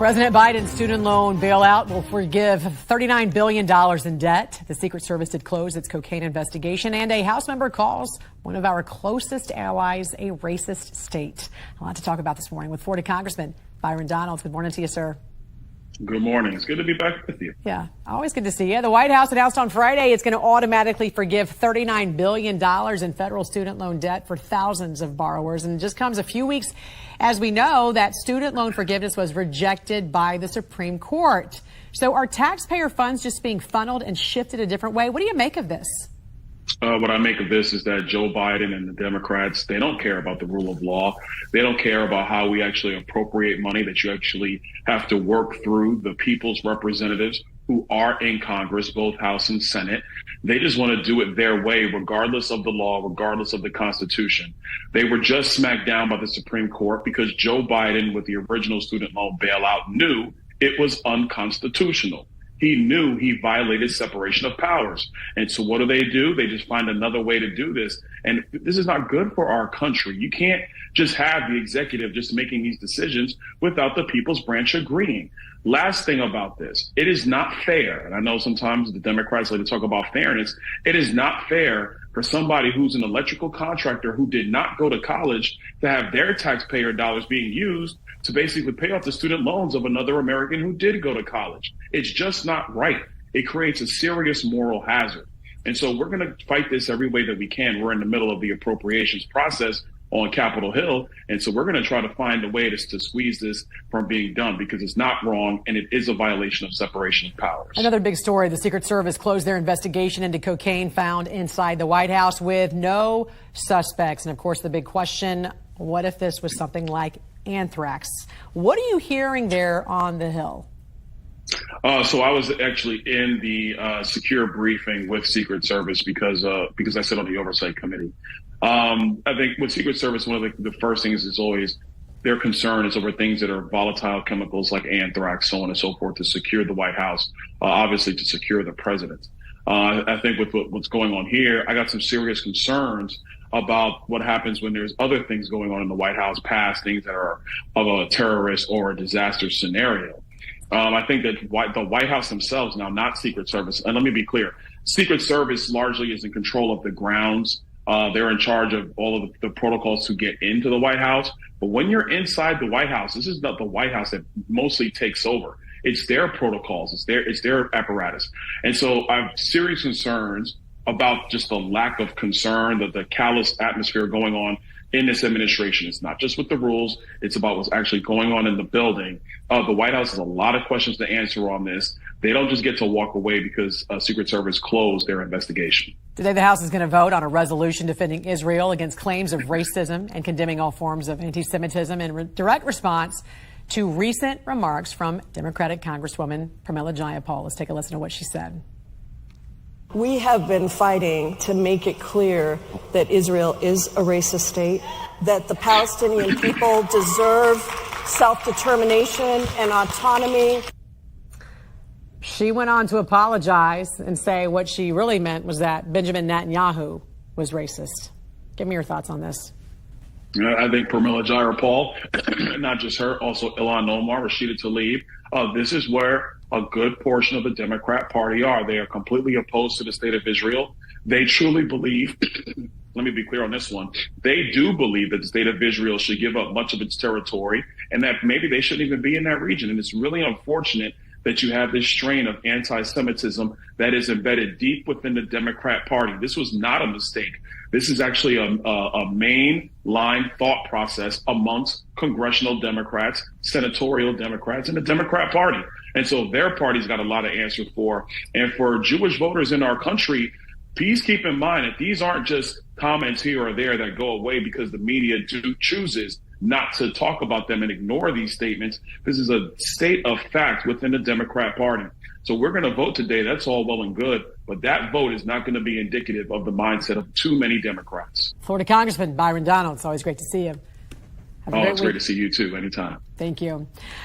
President Biden's student loan bailout will forgive $39 billion in debt. The Secret Service did close its cocaine investigation, and a House member calls one of our closest allies a racist state. A lot to talk about this morning with Florida Congressman Byron Donalds. Good morning to you, sir. Good morning. It's good to be back with you. Yeah, always good to see you. The White House announced on Friday it's going to automatically forgive $39 billion in federal student loan debt for thousands of borrowers. And it just comes a few weeks as we know that student loan forgiveness was rejected by the Supreme Court. So are taxpayer funds just being funneled and shifted a different way? What do you make of this? What I make of this is that Joe Biden and the Democrats, they don't care about the rule of law. They don't care about how we actually appropriate money, that you actually have to work through the people's representatives who are in Congress, both House and Senate. They just want to do it their way, regardless of the law, regardless of the Constitution. They were just smacked down by the Supreme Court because Joe Biden, with the original student loan bailout, knew it was unconstitutional. He knew he violated separation of powers. And so what do? They just find another way to do this. And this is not good for our country. You can't just have the executive just making these decisions without the people's branch agreeing. Last thing about this, it is not fair. And I know sometimes the Democrats like to talk about fairness. It is not fair for somebody who's an electrical contractor who did not go to college to have their taxpayer dollars being used to basically pay off the student loans of another American who did go to college. It's just not right. It creates a serious moral hazard. And so we're going to fight this every way that we can. We're in the middle of the appropriations process on Capitol Hill. And so we're going to try to find a way to squeeze this from being done because it's not wrong and it is a violation of separation of powers. Another big story, the Secret Service closed their investigation into cocaine found inside the White House with no suspects. And of course, the big question, what if this was something like anthrax? What are you hearing there on the Hill? So I was actually in the secure briefing with Secret Service because I sit on the oversight committee. I think with Secret Service, one of the first things is always their concern is over things that are volatile chemicals like anthrax, so on and so forth, to secure the White House, obviously to secure the president. I think with what's going on here, I got some serious concerns about what happens when there's other things going on in the White House past things that are of a terrorist or a disaster scenario. I think that the White House themselves, now not Secret Service, and let me be clear, Secret Service largely is in control of the grounds. They're in charge of all of the protocols to get into the White House. But when you're inside the White House, this is not the White House that mostly takes over. It's their protocols. It's their apparatus. And so I have serious concerns about just the lack of concern, the callous atmosphere going on in this administration. It's not just with the rules. It's about what's actually going on in the building. The White House has a lot of questions to answer on this. They don't just get to walk away because Secret Service closed their investigation. Today, the House is going to vote on a resolution defending Israel against claims of racism and condemning all forms of anti-Semitism in direct response to recent remarks from Democratic Congresswoman Pramila Jayapal. Let's take a listen to what she said. We have been fighting to make it clear that Israel is a racist state, that the Palestinian people deserve self-determination and autonomy. She went on to apologize and say what she really meant was that Benjamin Netanyahu was racist. Give me your thoughts on this. I think Pramila Jayapal, not just her, also Ilhan Omar, Rashida Tlaib, this is where a good portion of the Democrat Party are. They are completely opposed to the state of Israel. They truly believe, let me be clear on this one, they do believe that the state of Israel should give up much of its territory and that maybe they shouldn't even be in that region. And it's really unfortunate that you have this strain of anti-Semitism that is embedded deep within the Democrat Party. This was not a mistake. This is actually a main line thought process amongst congressional Democrats, senatorial Democrats, and the Democrat Party. And so their party's got a lot of answers for. And for Jewish voters in our country, please keep in mind that these aren't just comments here or there that go away because the media chooses not to talk about them and ignore these statements. This is a state of fact within the Democrat Party. So we're going to vote today. That's all well and good. But that vote is not going to be indicative of the mindset of too many Democrats. Florida Congressman Byron Donalds, it's always great to see you. It's great to see you too. Anytime. Thank you.